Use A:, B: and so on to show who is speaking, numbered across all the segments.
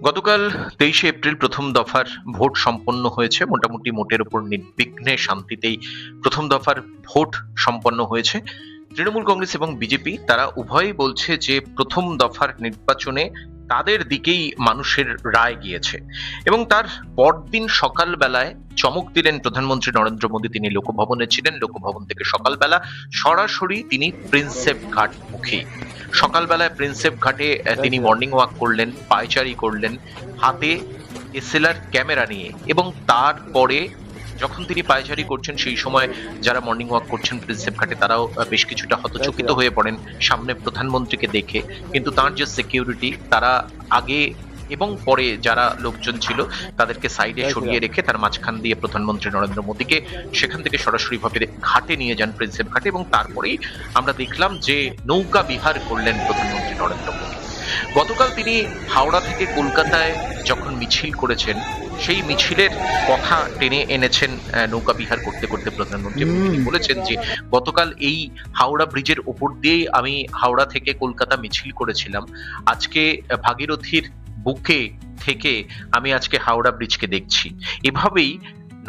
A: গতকাল 23শে এপ্রিল প্রথম দফার ভোট সম্পন্ন হয়েছে। মোটামুটি মোটের উপর নির্বিঘ্নে শান্তিতেই প্রথম দফার ভোট সম্পন্ন হয়েছে। তৃণমূল কংগ্রেস এবং বিজেপি তারা উভয়ই বলছে যে প্রথম দফার নির্বাচনে তাদের দিকেই মানুষের রায় গিয়েছে এবং তার পরদিন সকালবেলায় চমক দিলেন প্রধানমন্ত্রী নরেন্দ্র মোদী। তিনি লোকভবনে ছিলেন, লোকভবন থেকে সকালবেলা সরাসরি তিনি প্রিন্সেপ ঘাট মুখী। সকালবেলায় প্রিন্সেপ ঘাটে তিনি মর্নিং ওয়াক করলেন, পায়চারি করলেন হাতে এসএলআর ক্যামেরা নিয়ে, এবং তারপরে যখন তিনি পায়চারি করছেন সেই সময় যারা মর্নিং ওয়াক করছেন প্রিন্সেপ ঘাটে তারাও বেশ কিছুটা হতচকিত হয়ে পড়েন সামনে প্রধানমন্ত্রীকে দেখে। কিন্তু তার যে সিকিউরিটি, তারা আগে এবং পরে যারা লোকজন ছিল তাদেরকে সাইডে সরিয়ে রেখে তার মাঝখান দিয়ে প্রধানমন্ত্রী নরেন্দ্র মোদীকে সেখান থেকে সরাসরি ভাবে ঘাটে নিয়ে যান, প্রিন্সেপ ঘাটে, এবং তারপরেই আমরা দেখলাম যে নৌকা বিহার করলেন প্রধানমন্ত্রী নরেন্দ্র মোদী। গতকাল তিনি হাওড়া থেকে কলকাতায় যখন মিছিল করেছেন সেই মিছিলের কথা টেনে এনেছেন নৌকা বিহার করতে করতে প্রধানমন্ত্রী। তিনি বলেছেন যে গতকাল এই হাওড়া ব্রিজের উপর দিয়েই আমি হাওড়া থেকে কলকাতা মিছিল করেছিলাম, আজকে ভাগীরথীর বুকে থেকে আমি আজকে হাওড়া ব্রিজকে দেখছি। এভাবেই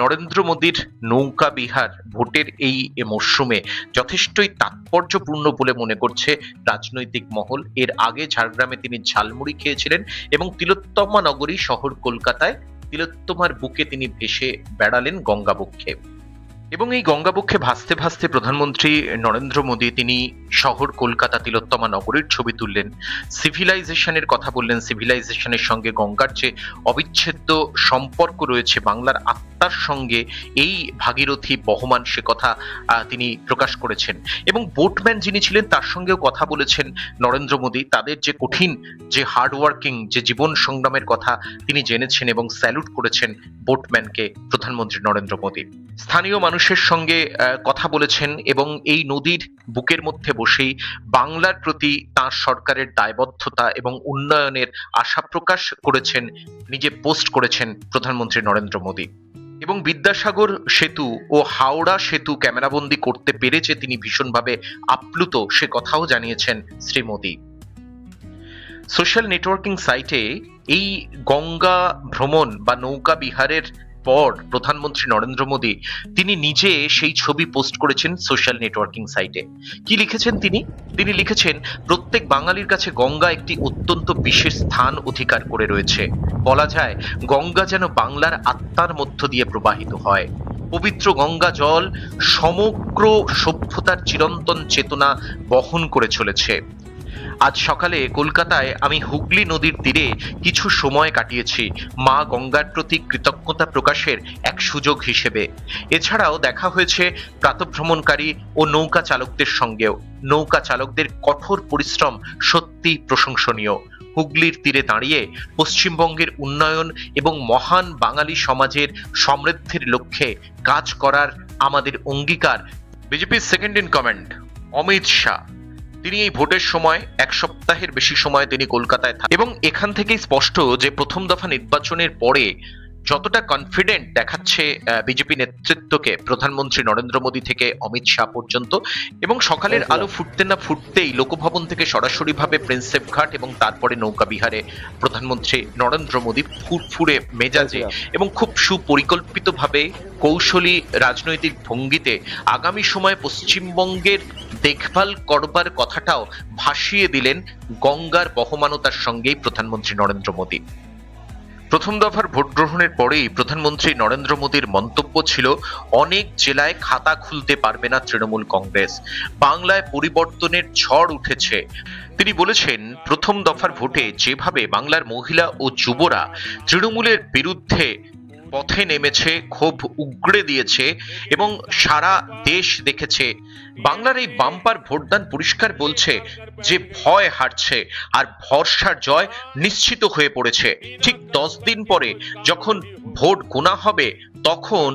A: নরেন্দ্র মোদীর নৌকা বিহার ভোটের এই মরশুমে যথেষ্টই তাৎপর্যপূর্ণ বলে মনে করছে রাজনৈতিক মহল। এর আগে ঝাড়গ্রামে তিনি ঝালমুড়ি খেয়েছিলেন এবং তিলোত্তমা নগরী শহর কলকাতায় তিলোত্তমার বুকে তিনি ভেসে বেড়ালেন গঙ্গাবক্ষে। এবং এই গঙ্গাবক্ষে ভাসতে ভাসতে প্রধানমন্ত্রী নরেন্দ্র মোদী তিনি শহর কলকাতা তিলোত্তমা নগরীর ছবি তুললেন, সিভিলাইজেশনের কথা বললেন। সিভিলাইজেশনের সঙ্গে গঙ্গার যে অবিচ্ছেদ্য সম্পর্ক রয়েছে বাংলার আত্মার সঙ্গে এই ভাগীরথী বহমান, সে কথা তিনি প্রকাশ করেছেন। এবং বোটম্যান যিনি ছিলেন তার সঙ্গেও কথা বলেছেন নরেন্দ্র মোদী। তাদের যে কঠিন, যে হার্ডওয়ার্কিং, যে জীবন সংগ্রামের কথা তিনি জেনেছেন এবং স্যালুট করেছেন বোটম্যানকে প্রধানমন্ত্রী নরেন্দ্র মোদী। স্থানীয় মানুষের সঙ্গে কথা বলেছেন এবং এই নদীর বুকের মধ্যে বসেই বাংলার প্রতি তাঁর সরকারের দায়বদ্ধতা এবং উন্নয়নের আশা প্রকাশ করেছেন, নিজে পোস্ট করেছেন প্রধানমন্ত্রী নরেন্দ্র মোদী। এবং বিদ্যাসাগর সেতু ও হাওড়া সেতু ক্যামেরাবন্দি করতে পেরেছে তিনি ভীষণভাবে আপ্লুত, সে কথাও জানিয়েছেন শ্রী মোদী। সোশ্যাল নেটওয়ার্কিং সাইটে এই গঙ্গা ভ্রমণ বা নৌকা বিহারের পর প্রধানমন্ত্রী নরেন্দ্র মোদী তিনি নিজে সেই ছবি পোস্ট করেছেন সোশ্যাল নেটওয়ার্কিং সাইটে। কি লিখেছেন তিনি লিখেছেন, প্রত্যেক বাঙালির কাছে গঙ্গা একটি অত্যন্ত বিশেষ স্থান অধিকার করে রয়েছে। বলা যায় গঙ্গা যেন বাংলার আত্মার মধ্য দিয়ে প্রবাহিত হয়। পবিত্র গঙ্গা জল সমগ্র সভ্যতার চিরন্তন চেতনা বহন করে চলেছে। আজ সকালে কলকাতায় আমি হুগলি নদীর তীরে কিছু সময় কাটিয়েছি মা গঙ্গার প্রতি কৃতজ্ঞতা প্রকাশের এক সুযোগ হিসেবে। এছাড়াও দেখা হয়েছে প্রাতঃভ্রমণকারী ও নৌকা চালকদের সঙ্গেও। নৌকা চালকদের কঠোর পরিশ্রম সত্যি প্রশংসনীয়। হুগলির তীরে দাঁড়িয়ে পশ্চিমবঙ্গের উন্নয়ন এবং মহান বাঙালি সমাজের সমৃদ্ধির লক্ষ্যে কাজ করার আমাদের অঙ্গীকার। বিজেপির second in command Amit Shah, তিনি এই ভোটের সময় এক সপ্তাহের বেশি সময় তিনি কলকাতায় থাকেন এবং এখান থেকেই স্পষ্ট যে প্রথম দফা নির্বাচনের পরে যতটা কনফিডেন্ট দেখাচ্ছে বিজেপি নেতৃত্বকে প্রধানমন্ত্রী নরেন্দ্র মোদী থেকে অমিত শাহ পর্যন্ত। এবং সকালের আলো ফুটতে না ফুটতেই লোকভবন থেকে সরাসরি ভাবে প্রিন্সেপ ঘাট এবং তারপরে নৌকা বিহারে প্রধানমন্ত্রী নরেন্দ্র মোদী ফুরফুরে মেজাজে এবং খুব সুপরিকল্পিতভাবে কৌশলী রাজনৈতিক ভঙ্গিতে আগামী সময়ে পশ্চিমবঙ্গের দেখভাল করবার কথাটাও ভাসিয়ে দিলেন গঙ্গার বহমানতার সঙ্গেই প্রধানমন্ত্রী নরেন্দ্র মোদী। প্রথম দফার ভোট গ্রহণের পরেই প্রধানমন্ত্রী নরেন্দ্র মোদীর মন্তব্য ছিল, অনেক জেলায় খাতা খুলতে পারবে না তৃণমূল কংগ্রেস, বাংলায় পরিবর্তনের ঝড় উঠেছে। তিনি বলেছেন, প্রথম দফার ভোটে যেভাবে বাংলার মহিলা ও যুবরা তৃণমূলের বিরুদ্ধে পথে নেমেছে, ক্ষোভ উগড়ে দিয়েছে এবং সারা দেশ দেখেছে, বাংলার এই বাম্পার ভোটদান পরিষ্কার বলছে যে ভয় হারছে আর ভরসার জয় নিশ্চিত হয়ে পড়েছে। ঠিক 10 দিন পরে যখন ভোট গোনা হবে তখন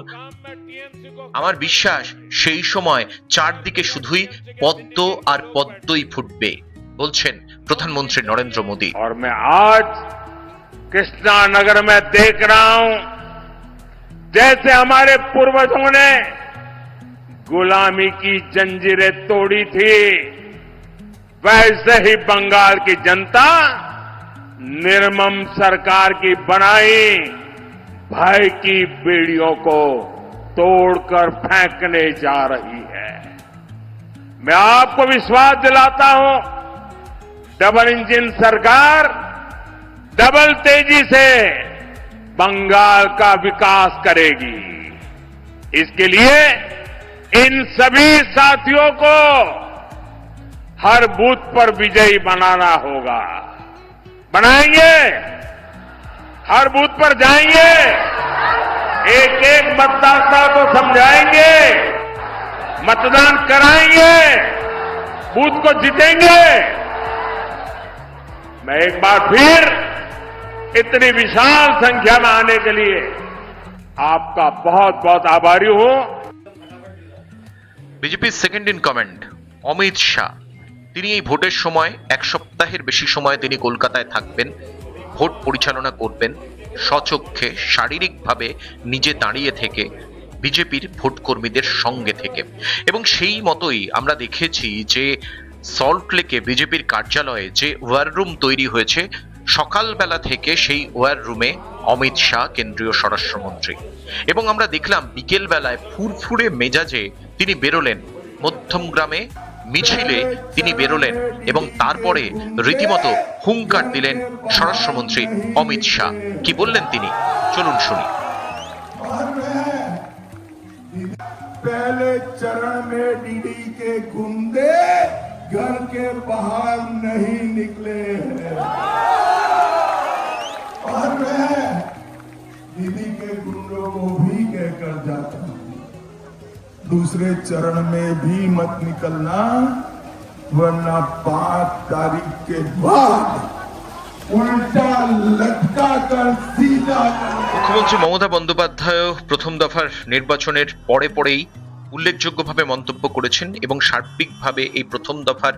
A: আমার বিশ্বাস সেই সময় চারদিকে শুধুই পদ্ম আর পদ্মই ফুটবে, বলছেন প্রধানমন্ত্রী নরেন্দ্র মোদী।
B: और मैं आज कृष्णानगर में देख रहा हूं, जैसे हमारे पूर्वजों ने गुलामी की जंजीरें तोड़ी थी, वैसे ही बंगाल की जनता निर्मम सरकार की बनाई भय की बेड़ियों को तोड़कर फेंकने जा रही है। मैं आपको विश्वास दिलाता हूं, डबल इंजन सरकार डबल तेजी से बंगाल का विकास करेगी। इसके लिए इन सभी साथियों को हर बूथ पर विजयी बनाना होगा। बनाएंगे, हर बूथ पर जाएंगे, एक एक मतदाता को समझाएंगे, मतदान कराएंगे, बूथ को जीतेंगे। मैं एक बार फिर इतनी विशाल संख्या में आने के लिए आपका बहुत बहुत आभारी हूं।
A: বিজেপির second in command Amit Shah, তিনি এই ভোটের সময় এক সপ্তাহের বেশি সময় তিনি কলকাতায় থাকবেন, ভোট পরিচালনা করবেন, স্বচক্ষে শারীরিকভাবে নিজে দাঁড়িয়ে থেকে বিজেপির ভোট কর্মীদের সঙ্গে থেকে। এবং সেই মতোই আমরা দেখেছি যে সল্টলেকে বিজেপির কার্যালয়ে যে ওয়ার রুম তৈরি হয়েছে, সকালবেলা থেকে সেই ওয়ার রুমে অমিত শাহ কেন্দ্রীয় স্বরাষ্ট্রমন্ত্রী, এবং আমরা দেখলাম বিকেল বেলায় ফুরফুরে মেজাজে তিনি বেরোলেন, মধ্যমগ্রামে মিছিলে তিনি বেরোলেন এবং তারপরে রীতিমতো হুঙ্কার দিলেন স্বরাষ্ট্রমন্ত্রী অমিত শাহ। কি বললেন তিনি, চলুন শুনি।
C: पहले चरण में डीडी के गुंडे घर के बाहर नहीं निकले हैं और मैं दीदी के गुंडों को भी कहकर जाता हूं, दूसरे चरण में भी मत निकलना, वरना 5 तारीख के बाद उल्टा लटका कर सीधा
A: মুখ্যমন্ত্রী মমতা বন্দ্যোপাধ্যায় প্রথম দফার নির্বাচনের পরেই উল্লেখযোগ্যভাবে মন্তব্য করেছেন এবং সার্বিকভাবে এই প্রথম দফার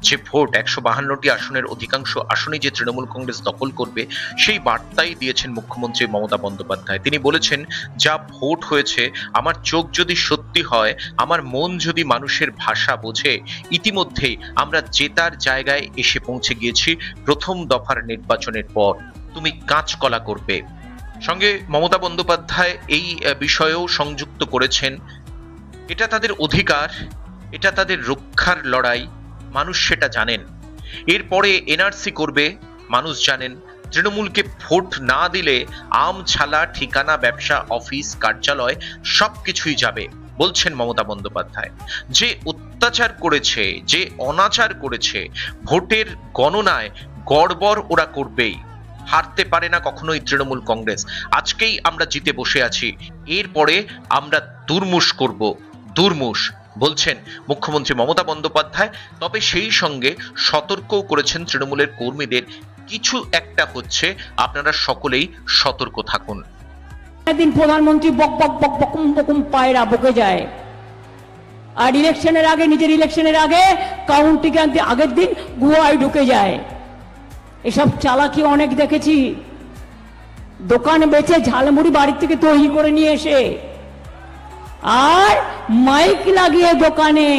A: যে ভোট 152টি আসনের অধিকাংশ আসনই যে তৃণমূল কংগ্রেস দখল করবে সেই বার্তাই দিয়েছেন মুখ্যমন্ত্রী মমতা বন্দ্যোপাধ্যায়। তিনি বলেছেন, যা ভোট হয়েছে, আমার চোখ যদি সত্যি হয়, আমার মন যদি মানুষের ভাষা বোঝে, ইতিমধ্যেই আমরা জেতার জায়গায় এসে পৌঁছে গিয়েছি। প্রথম দফার নির্বাচনের পর তুমি কাঁচকলা করবে। সঙ্গে মমতা বন্দ্যোপাধ্যায় এই বিষয়েও সংযুক্ত করেছেন, এটা তাদের অধিকার, এটা তাদের রক্ষার লড়াই, মানুষ সেটা জানেন। এরপরে এনআরসি করবে, মানুষ জানেন। তৃণমূলকে ভোট না দিলে আম ছালা, ঠিকানা, ব্যবসা, অফিস, কার্যালয় সবকিছুই যাবে, বলছেন মমতা বন্দ্যোপাধ্যায়। যে অত্যাচার করেছে, যে অনাচার করেছে, ভোটের গণনায় গড়বড় ওরা করবেই। হারতে পারে না কখনোই তৃণমূল কংগ্রেস। আজকেই আমরা জিতে বসে আছি, এরপরে আমরা দুর্মুষ করব, দুর্মুষ, বলছেন মুখ্যমন্ত্রী মমতা বন্দ্যোপাধ্যায়। তবে সেই সঙ্গে সতর্কও করেছেন তৃণমূলের কর্মীদের, কিছু একটা হচ্ছে, আপনারা সকলেই সতর্ক থাকুন।
D: একদিন প্রধানমন্ত্রী বক বক বক বকুম বকুম পায়রা বকে যায়, আর ইলেকশনের আগে, নিজের ইলেকশনের আগে কাউন্টিং আনতে আগের দিন গুহায় ঢুকে যায়। এসব চালাকি অনেক দেখেছি। দোকানে বেচে ঝালমুড়ি বাড়ির থেকে তৈরি করে নিয়ে এসে, আর মাইক লাগিয়ে দোকানে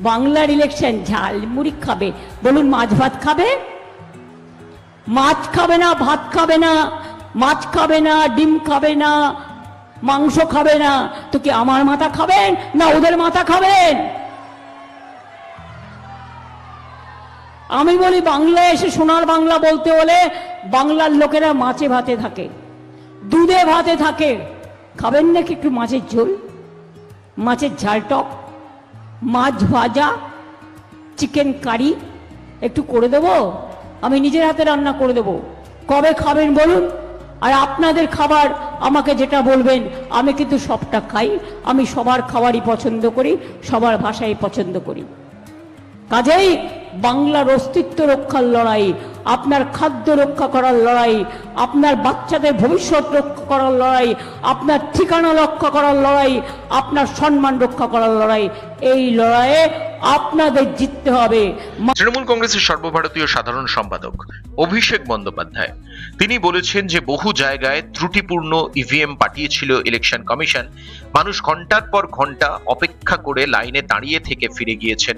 D: বাংলার ইলেকশন, ঝালমুড়ি খাবে। বলুন, মাছ ভাত খাবে? মাছ খাবে না, ভাত খাবে না, মাছ খাবে না, ডিম খাবে না, মাংস খাবে না, তো কি আমার মাথা খাবেন না ওদের মাথা খাবেন? আমি বলি, বাংলায় এসে সোনার বাংলা বলতে হলে বাংলার লোকেরা মাছে ভাতে থাকে, দুধে ভাতে থাকে। খাবেন নাকি একটু মাছের ঝোল, মাছের ঝাল টক, মাছ ভাজা, চিকেন কারি একটু করে দেব? আমি নিজের হাতে রান্না করে দেব। কবে খাবেন বলুন? আর আপনাদের খাবার আমাকে যেটা বলবেন, আমি কিন্তু সবটা খাই। আমি সবার খাবারই পছন্দ করি, সবার ভাষাই পছন্দ করি। কাজেই বাংলার অস্তিত্ব রক্ষার লড়াই, আপনার খাদ্য রক্ষা করার লড়াই, আপনার বাচ্চাদের ভবিষ্যৎ রক্ষা করার লড়াই, আপনার ঠিকানা রক্ষা করার লড়াই, আপনার সম্মান রক্ষা করার লড়াই, এই লড়াইয়ে আপনাদের জিততে হবে।
A: তৃণমূল কংগ্রেসের সর্বভারতীয় সাধারণ সম্পাদক অভিষেক বন্দ্যোপাধ্যায় তিনি বলেছেন যে বহু জায়গায় ত্রুটিপূর্ণ ইভিএম পাঠিয়েছিল ইলেকশন কমিশন। মানুষ ঘন্টার পর ঘন্টা অপেক্ষা করে লাইনে দাঁড়িয়ে থেকে ফিরে গিয়েছেন।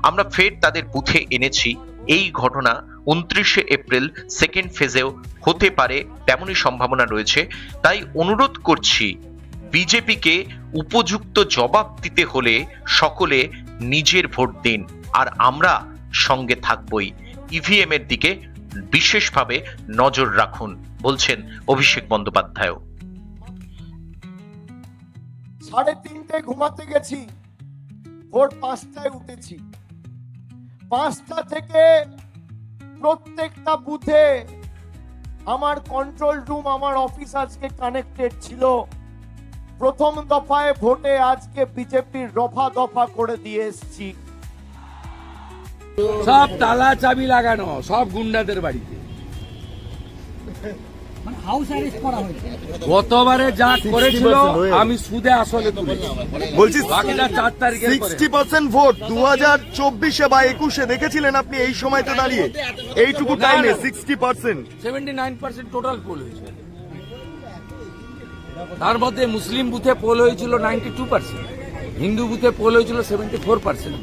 A: আমরা ফের তাদের বুথে এনেছি। এই ঘটনা 29শে এপ্রিল সেকেন্ড ফেজেও হতে পারে তেমনই সম্ভাবনা রয়েছে। তাই অনুরোধ করছি, বিজেপিকে উপযুক্ত জবাব দিতে হলে সকলে নিজের ভোট দিন, আর আমরা সঙ্গে থাকবই। ইভিএম এর দিকে বিশেষভাবে নজর রাখুন, বলছেন অভিষেক বন্দ্যোপাধ্যায়।
E: 3:30 ঘুমাতে গেছি, ভোর 5টায় উঠেছি। 5টা থেকে প্রত্যেকটা বুথে আমার কন্ট্রোল রুম, আমার অফিস আজকে কানেক্টেড ছিল। প্রথম দফায় ভোটে আজকে বিজেপির রফা দফা করে দিয়ে এসছি।
F: সব তালা চাবি লাগানো, সব গুন্ডাদের বাড়িতে। গতবারে যা করেছিল আমি সুদে আসলে তুলেছি,
G: বলছি
F: বাকিটা 4 তারিখের পরে।
G: 60% ভোট 2024-এ বা 21-এ দেখেছিলেন আপনি এই সময়তে দাঁড়িয়ে এইটুকু টাইমে 60%।
F: 79% টোটাল পোল হয়েছে। তার মধ্যে মুসলিম বুথে পোল হয়েছিল 92%, হিন্দু বুথে পোল হয়েছিল 74%।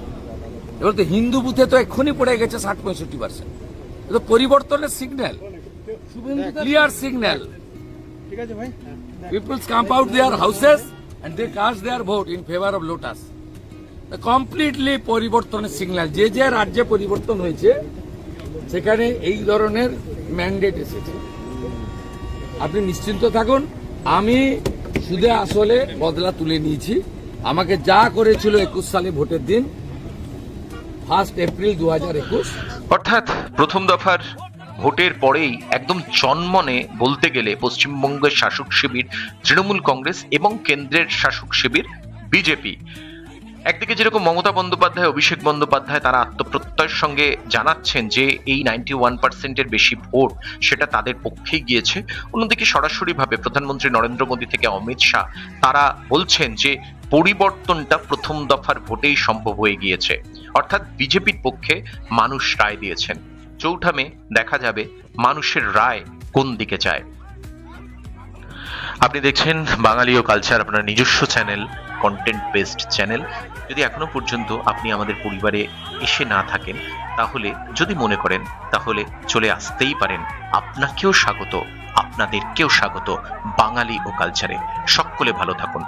F: এবার তো হিন্দু বুথে তো এক্ষুনি পড়ে গেছে 60-65%। এটা পরিবর্তনের signal, clear signal. People camp out their houses and they cast their vote in favor of Lotus. Completely পরিবর্তনের সিগন্যাল। যে যে রাজ্যে পরিবর্তন হয়েছে সেখানে এই ধরনের ম্যান্ডেট এসেছে। আপনি নিশ্চিন্ত থাকুন, আমি সুদে আসলে বদলা তুলে নিয়েছি। আমাকে যা করেছিল 21 সালে ভোটের দিন 1 এপ্রিল 2021,
A: অর্থাৎ প্রথম দফার ভোটের পরেই একদম জন্মনে বলতে গেলে পশ্চিমবঙ্গের শাসক শিবির তৃণমূল কংগ্রেস এবং কেন্দ্রের শাসক শিবির বিজেপি, একদিকে যেরকম মমতা বন্দ্যোপাধ্যায়, অভিষেক বন্দ্যোপাধ্যায় তারা আত্মপ্রত্যয়ের সঙ্গে জানাচ্ছেন যে এই 91%-এর বেশি ভোট সেটা তাদের পক্ষেই গিয়েছে, অন্যদিকে সরাসরিভাবে প্রধানমন্ত্রী নরেন্দ্র মোদী থেকে অমিত শাহ তারা বলছেন যে পরিবর্তনটা প্রথম দফার ভোটেই সম্ভব হয়ে গিয়েছে। অর্থাৎ বিজেপির পক্ষে মানুষ রায় দিয়েছেন। চৌঠামে দেখা যাবে মানুষের রায় কোন দিকে যায়। আপনি দেখছেন বাঙালি ও কালচার, আপনার নিজস্ব চ্যানেল, কন্টেন্ট বেসড চ্যানেল। যদি এখনো পর্যন্ত আপনি আমাদের পরিবারে এসে না থাকেন, তাহলে যদি মনে করেন তাহলে চলে আসতেই পারেন। আপনাকেও স্বাগত, আপনাদেরকেও স্বাগত বাঙালি ও কালচারে। সকলে ভালো থাকুন।